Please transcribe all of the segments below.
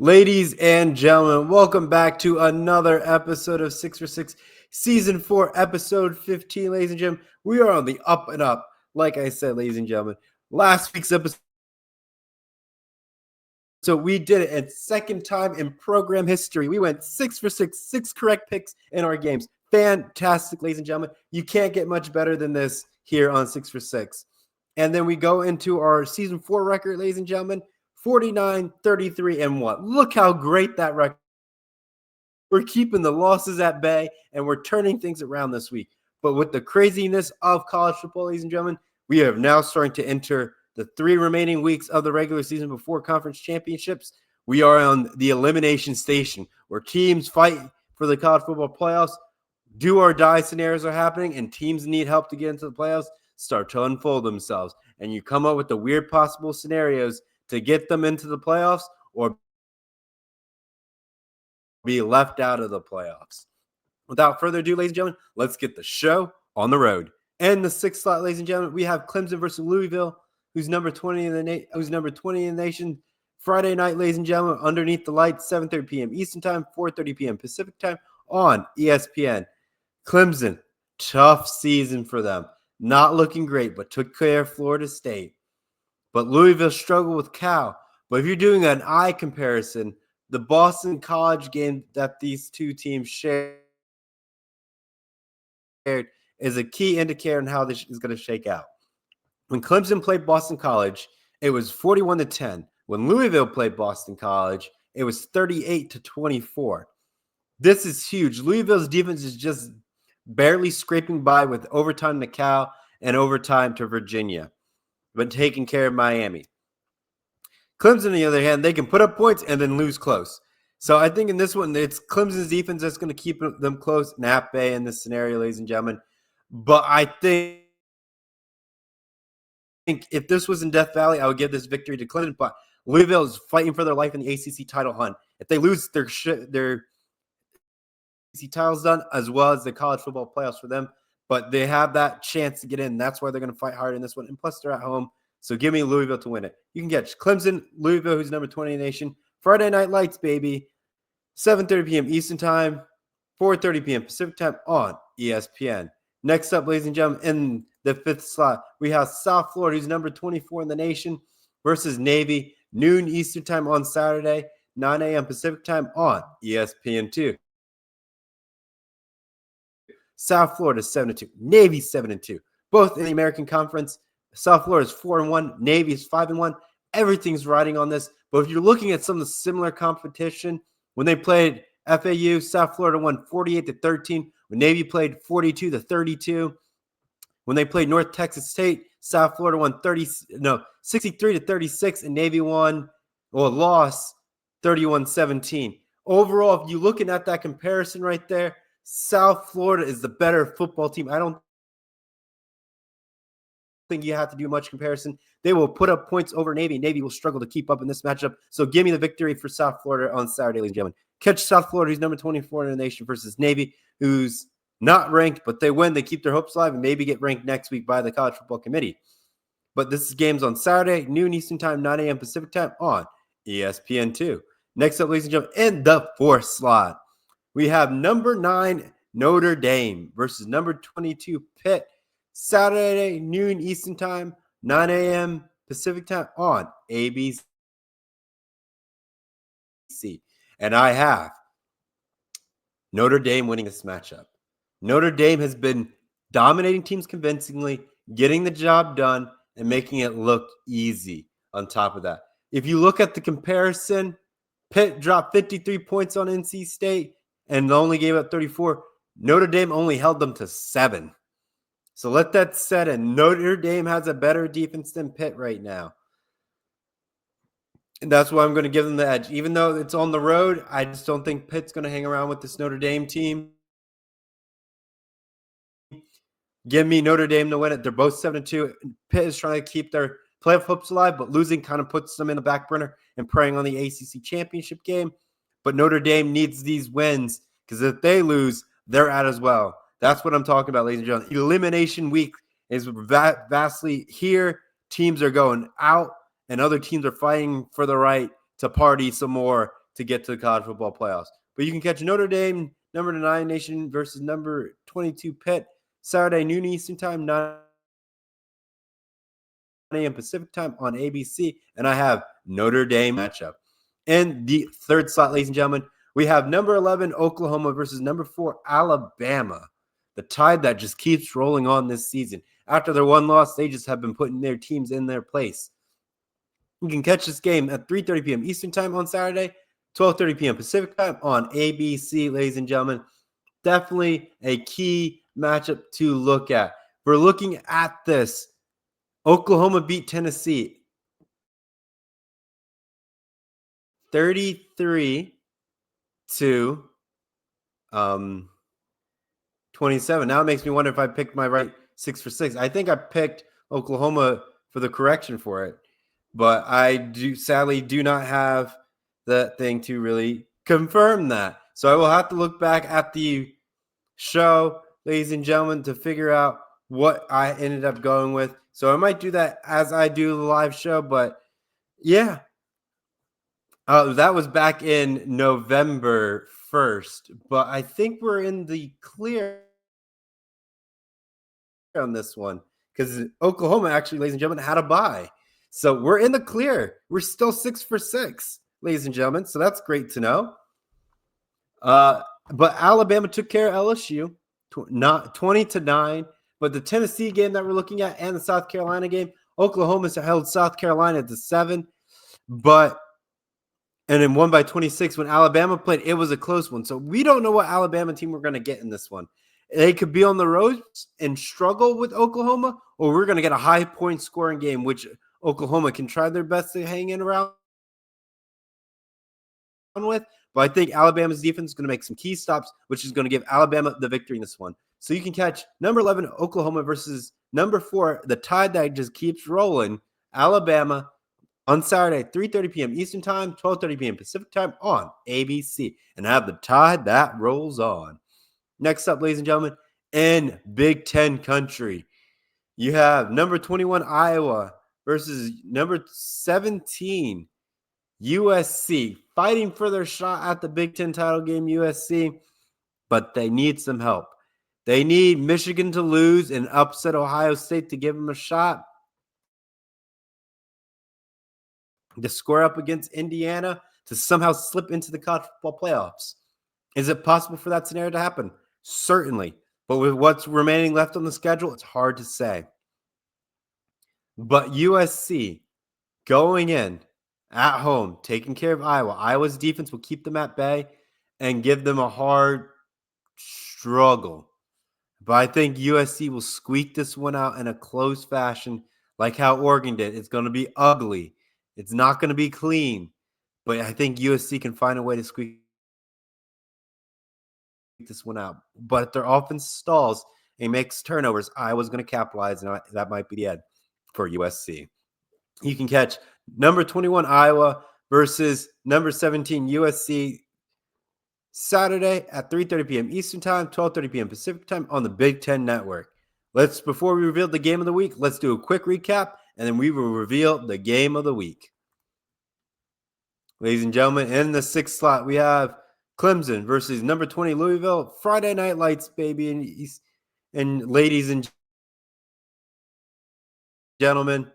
Ladies and gentlemen, welcome back to another episode of 6 for 6, Season 4, Episode 15, ladies and gentlemen. We are on the up and up, like I said, ladies and gentlemen. Last week's episode, so we did it a second time in program history. We went 6 for 6, 6 correct picks in our games. Fantastic, ladies and gentlemen. You can't get much better than this here on 6 for 6. And then we go into our Season 4 record, ladies and gentlemen. 49, 33, and 1. Look how great that record. We're keeping the losses at bay, and we're turning things around this week. But with the craziness of college football, ladies and gentlemen, we are now starting to enter the 3 remaining weeks of the regular season before conference championships. We are on the elimination station where teams fight for the college football playoffs. Do or die scenarios are happening, and teams need help to get into the playoffs start to unfold themselves. And you come up with the weird possible scenarios to get them into the playoffs or be left out of the playoffs. Without further ado, ladies and gentlemen, let's get the show on the road. And the 6th slot, ladies and gentlemen, we have Clemson versus Louisville, who's number 20 in the nation. Friday night, ladies and gentlemen, underneath the lights, 7:30 p.m. Eastern Time, 4:30 p.m. Pacific Time on ESPN. Clemson, tough season for them. Not looking great, but took care of Florida State. But Louisville struggled with Cal. But if you're doing an eye comparison, the Boston College game that these two teams shared is a key indicator on how this is going to shake out. When Clemson played Boston College, it was 41-10. When Louisville played Boston College, it was 38-24. This is huge. Louisville's defense is just barely scraping by with overtime to Cal and overtime to Virginia, but taking care of Miami. Clemson, on the other hand, they can put up points and then lose close. So I think in this one, it's Clemson's defense that's going to keep them close and at bay in this scenario, ladies and gentlemen. But I think if this was in Death Valley, I would give this victory to Clemson. But Louisville is fighting for their life in the ACC title hunt. If they lose their ACC titles done, as well as the college football playoffs for them, but they have that chance to get in. That's why they're going to fight hard in this one. And plus, they're at home. So give me Louisville to win it. You can get Clemson, Louisville, who's number 20 in the nation. Friday Night Lights, baby. 7:30 p.m. Eastern Time, 4:30 p.m. Pacific Time on ESPN. Next up, ladies and gentlemen, in the 5th slot, we have South Florida, who's number 24 in the nation, versus Navy, noon Eastern Time on Saturday, 9 a.m. Pacific Time on ESPN2. South Florida 7-2, Navy 7-2, both in the American Conference. South Florida is 4-1, Navy is 5-1. Everything's riding on this. But if you're looking at some of the similar competition, when they played FAU, South Florida won 48-13. When Navy played 42-32. When they played North Texas State, South Florida won 63-36, and Navy lost 31-17. Overall, if you're looking at that comparison right there, South Florida is the better football team. I don't think you have to do much comparison. They will put up points over Navy. Navy will struggle to keep up in this matchup. So give me the victory for South Florida on Saturday, ladies and gentlemen. Catch South Florida, who's number 24 in the nation, versus Navy, who's not ranked, but they win. They keep their hopes alive and maybe get ranked next week by the College Football Committee. But this is games on Saturday, noon Eastern Time, 9 a.m. Pacific Time on ESPN2. Next up, ladies and gentlemen, in the 4th slot, we have number 9 Notre Dame versus number 22 Pitt. Saturday, noon Eastern Time, 9 a.m. Pacific Time on ABC. And I have Notre Dame winning this matchup. Notre Dame has been dominating teams convincingly, getting the job done, and making it look easy on top of that. If you look at the comparison, Pitt dropped 53 points on NC State and only gave up 34. Notre Dame only held them to 7. So let that set in. Notre Dame has a better defense than Pitt right now. And that's why I'm going to give them the edge. Even though it's on the road, I just don't think Pitt's going to hang around with this Notre Dame team. Give me Notre Dame to win it. They're both 7-2. Pitt is trying to keep their playoff hopes alive, but losing kind of puts them in the back burner and preying on the ACC championship game. But Notre Dame needs these wins because if they lose, they're out as well. That's what I'm talking about, ladies and gentlemen. Elimination week is vastly here. Teams are going out, and other teams are fighting for the right to party some more to get to the college football playoffs. But you can catch Notre Dame, number 9 Nation versus number 22 Pitt, Saturday, noon Eastern time, 9 a.m. Pacific time on ABC. And I have Notre Dame matchup. In the third slot, ladies and gentlemen, we have number 11 Oklahoma versus number 4 Alabama. The tide that just keeps rolling on this season. After their one loss, they just have been putting their teams in their place. You can catch this game at 3:30 p.m. Eastern time on Saturday, 12:30 p.m. Pacific time on ABC, ladies and gentlemen. Definitely a key matchup to look at. We're looking at this. Oklahoma beat Tennessee 33 to 27. Now it makes me wonder if I picked my right 6 for 6. I think I picked Oklahoma for the correction for it, but I sadly do not have that thing to really confirm that. So I will have to look back at the show, ladies and gentlemen, to figure out what I ended up going with. So I might do that as I do the live show, but yeah. That was back in November 1st, but I think we're in the clear on this one because Oklahoma actually, ladies and gentlemen, had a bye. So we're in the clear. We're still 6 for 6, ladies and gentlemen. So that's great to know. But Alabama took care of LSU, not 20-9. But the Tennessee game that we're looking at and the South Carolina game, Oklahoma held South Carolina to 7, and then won by 26. When Alabama played, it was a close one. So we don't know what Alabama team we're going to get in this one. They could be on the road and struggle with Oklahoma, or we're going to get a high point scoring game, which Oklahoma can try their best to hang in around with. But I think Alabama's defense is going to make some key stops, which is going to give Alabama the victory in this one. So you can catch number 11 Oklahoma versus number 4, the tide that just keeps rolling, Alabama, on Saturday, 3:30 p.m. Eastern time, 12:30 p.m. Pacific time on ABC. And have the tide that rolls on. Next up, ladies and gentlemen, in Big Ten country, you have number 21 Iowa versus number 17 USC, fighting for their shot at the Big Ten title game, USC, but they need some help. They need Michigan to lose and upset Ohio State to give them a shot to square up against Indiana to somehow slip into the college football playoffs. Is it possible for that scenario to happen? Certainly. But with what's remaining left on the schedule, it's hard to say. But USC going in at home, taking care of Iowa. Iowa's defense will keep them at bay and give them a hard struggle. But I think USC will squeak this one out in a close fashion, like how Oregon did. It's going to be ugly. It's not going to be clean. But I think USC can find a way to squeak this one out. But if their offense stalls and makes turnovers, Iowa's going to capitalize, and that might be the end for USC. You can catch number 21 Iowa versus number 17 USC Saturday at 3:30 p.m. Eastern time, 12:30 p.m. Pacific time on the Big Ten Network. Before we reveal the game of the week, let's do a quick recap, and then we will reveal the game of the week. Ladies and gentlemen, in the 6th slot, we have Clemson versus number 20 Louisville. Friday Night Lights, baby, and ladies and gentlemen,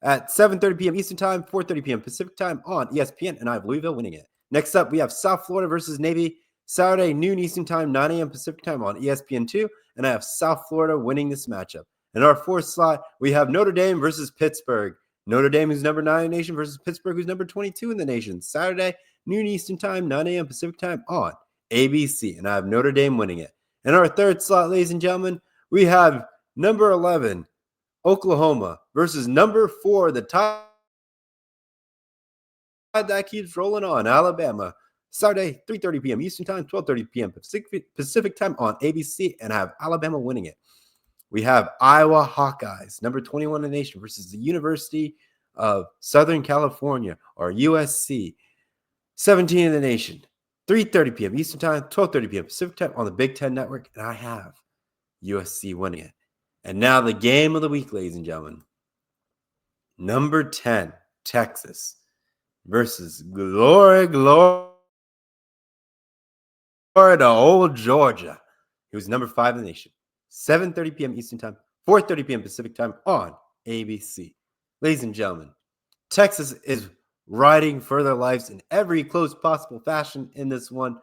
at 7:30 p.m. Eastern time, 4:30 p.m. Pacific time on ESPN, and I have Louisville winning it. Next up, we have South Florida versus Navy, Saturday, noon Eastern time, 9 a.m. Pacific time on ESPN2, and I have South Florida winning this matchup. In our 4th slot, we have Notre Dame versus Pittsburgh. Notre Dame, who's number 9 in the nation, versus Pittsburgh, who's number 22 in the nation. Saturday, noon Eastern time, 9 a.m. Pacific time on ABC, and I have Notre Dame winning it. In our 3rd slot, ladies and gentlemen, we have number 11, Oklahoma, versus number 4, the Tide that keeps rolling on, Alabama. Saturday, 3:30 p.m. Eastern time, 12:30 p.m. Pacific time on ABC, and I have Alabama winning it. We have Iowa Hawkeyes, number 21 in the nation, versus the University of Southern California, or USC, 17 in the nation. 3:30 p.m. Eastern time, 12:30 p.m. Pacific time on the Big Ten Network, and I have USC winning it. And now the game of the week, ladies and gentlemen. Number 10, Texas versus Glory Florida, old Georgia. He was number 5 in the nation. 7:30 p.m. Eastern Time, 4:30 p.m. Pacific Time on ABC. Ladies and gentlemen, Texas is riding for their lives in every close possible fashion in this one.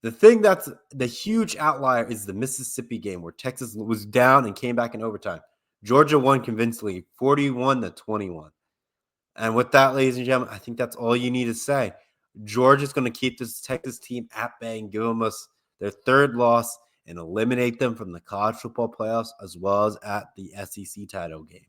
The thing that's the huge outlier is the Mississippi game where Texas was down and came back in overtime. Georgia won convincingly, 41-21. And with that, ladies and gentlemen, I think that's all you need to say. Georgia's going to keep this Texas team at bay and give them their third loss and eliminate them from the college football playoffs as well as at the SEC title game.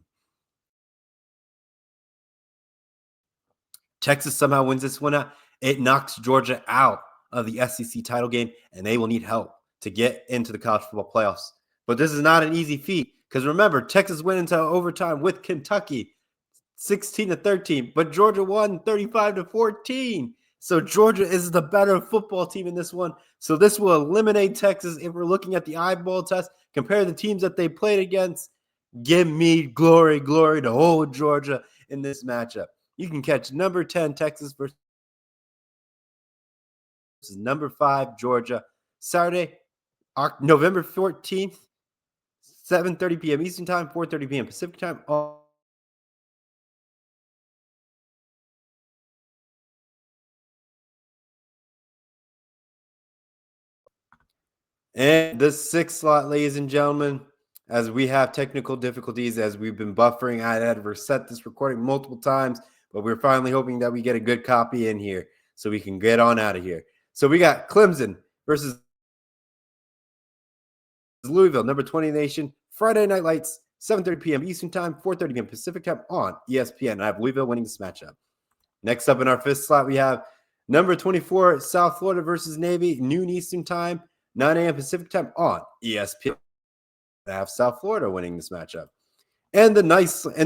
Texas somehow wins this one out. It knocks Georgia out of the SEC title game, and they will need help to get into the college football playoffs. But this is not an easy feat because remember, Texas went into overtime with Kentucky 16-13, but Georgia won 35-14. So Georgia is the better football team in this one. So this will eliminate Texas if we're looking at the eyeball test. Compare the teams that they played against. Give me glory to old Georgia in this matchup. You can catch number 10 Texas versus number 5 Georgia Saturday, November 14th, 7:30 p.m. Eastern Time, 4:30 p.m. Pacific Time. And the 6th slot, ladies and gentlemen, as we have technical difficulties, as we've been buffering. I had reset this recording multiple times, but we're finally hoping that we get a good copy in here so we can get on out of here. So we got Clemson versus Louisville, number 20 in the nation, Friday Night Lights, 7:30 p.m. Eastern Time, 4:30 p.m. Pacific Time on ESPN. I have Louisville winning this matchup. Next up in our 5th slot, we have number 24, South Florida versus Navy, noon Eastern Time, 9 a.m. Pacific Time on ESPN. I have South Florida winning this matchup. And in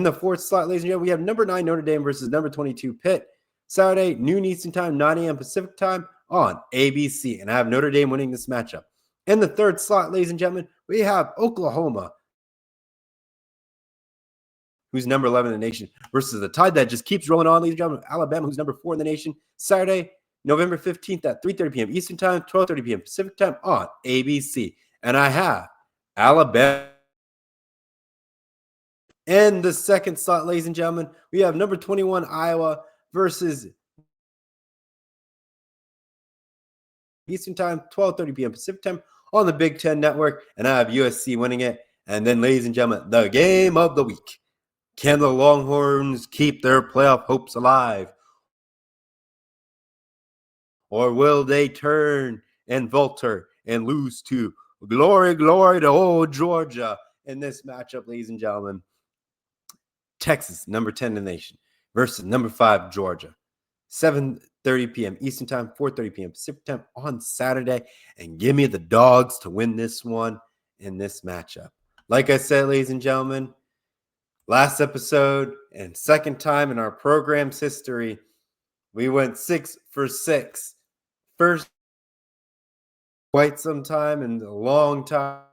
the 4th slot, ladies and gentlemen, we have number 9 Notre Dame versus number 22 Pitt, Saturday, noon Eastern Time, 9 a.m. Pacific Time on ABC. And I have Notre Dame winning this matchup. In the 3rd slot, ladies and gentlemen, we have Oklahoma, who's number 11 in the nation, versus the Tide that just keeps rolling on, ladies and gentlemen, Alabama, who's number 4 in the nation, Saturday, November 15th at 3:30 p.m. Eastern Time, 12:30 p.m. Pacific Time on ABC. And I have Alabama. In the 2nd slot, ladies and gentlemen, we have number 21 Iowa versus Eastern Time, 12:30 p.m. Pacific Time on the Big Ten Network, and I have USC winning it. And then, ladies and gentlemen, the game of the week. Can the Longhorns keep their playoff hopes alive? Or will they turn and falter and lose to glory to old Georgia in this matchup, ladies and gentlemen? Texas, number 10 in the nation, versus number 5 Georgia. 7:30 p.m. Eastern Time, 4:30 p.m. Pacific Time on Saturday. And give me the dogs to win this one in this matchup. Like I said, ladies and gentlemen, last episode and second time in our program's history, we went 6 for 6. First, quite some time and a long time.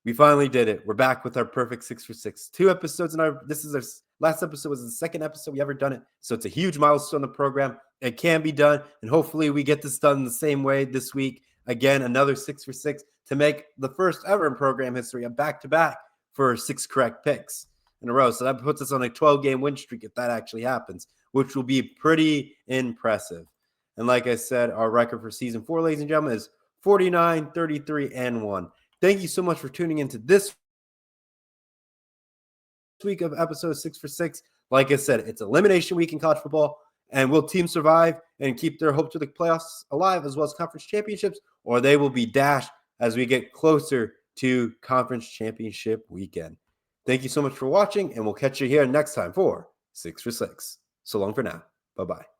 We finally did it. We're back with our perfect 6 for 6. 2 episodes in our. This is our last episode. Was the 2nd episode we ever done it. So it's a huge milestone in the program. It can be done, and hopefully we get this done the same way this week. Again, another 6 for 6 to make the first ever in program history a back-to-back for 6 correct picks in a row. So that puts us on a 12-game win streak if that actually happens, which will be pretty impressive. And like I said, our record for season 4, ladies and gentlemen, is 49, 33, and 1. Thank you so much for tuning into this week of episode 6 for 6. Like I said, it's elimination week in college football. And will teams survive and keep their hope to the playoffs alive as well as conference championships, or they will be dashed as we get closer to conference championship weekend? Thank you so much for watching, and we'll catch you here next time for 6 for 6. So long for now. Bye-bye.